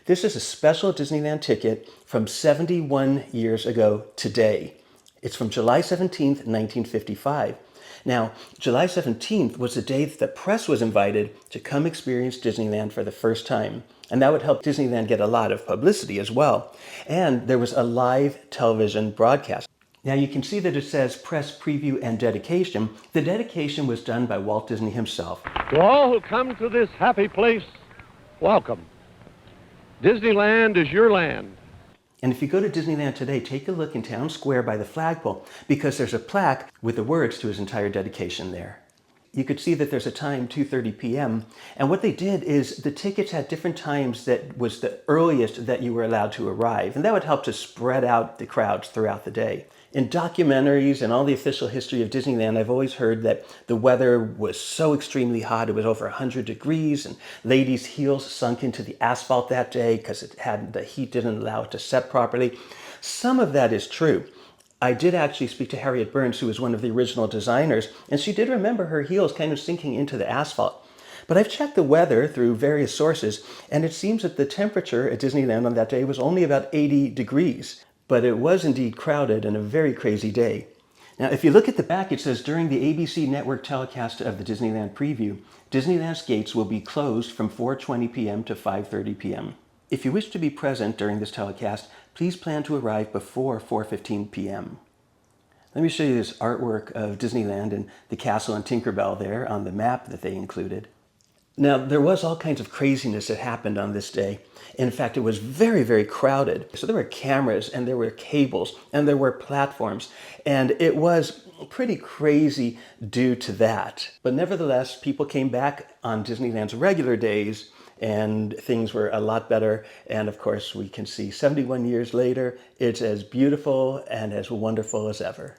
This is a special Disneyland ticket from 71 years ago today. It's from July 17th, 1955. Now, July 17th was the day that the press was invited to come experience Disneyland for the first time. And that would help Disneyland get a lot of publicity as well. And there was a live television broadcast. Now you can see that it says press preview and dedication. The dedication was done by Walt Disney himself. To all who come to this happy place, welcome. Disneyland is your land. And if you go to Disneyland today, take a look in Town Square by the flagpole because there's a plaque with the words to his entire dedication there. You could see that there's a time, 2:30 p.m. And what they did is the tickets had different times that was the earliest that you were allowed to arrive. And that would help to spread out the crowds throughout the day. In documentaries and all the official history of Disneyland, I've always heard that the weather was so extremely hot. It was over 100 degrees and ladies' heels sunk into the asphalt that day because the heat didn't allow it to set properly. Some of that is true. I did actually speak to Harriet Burns, who was one of the original designers, and she did remember her heels kind of sinking into the asphalt. But I've checked the weather through various sources, and it seems that the temperature at Disneyland on that day was only about 80 degrees. But it was indeed crowded and a very crazy day. Now, if you look at the back, it says during the ABC network telecast of the Disneyland preview, Disneyland's gates will be closed from 4:20 p.m. to 5:30 p.m. If you wish to be present during this telecast, please plan to arrive before 4:15 p.m. Let me show you this artwork of Disneyland and the castle and Tinkerbell there on the map that they included. Now, there was all kinds of craziness that happened on this day. In fact, it was very, very crowded. So there were cameras and there were cables and there were platforms. And it was pretty crazy due to that. But nevertheless, people came back on Disneyland's regular days and things were a lot better. And of course, we can see 71 years later, it's as beautiful and as wonderful as ever.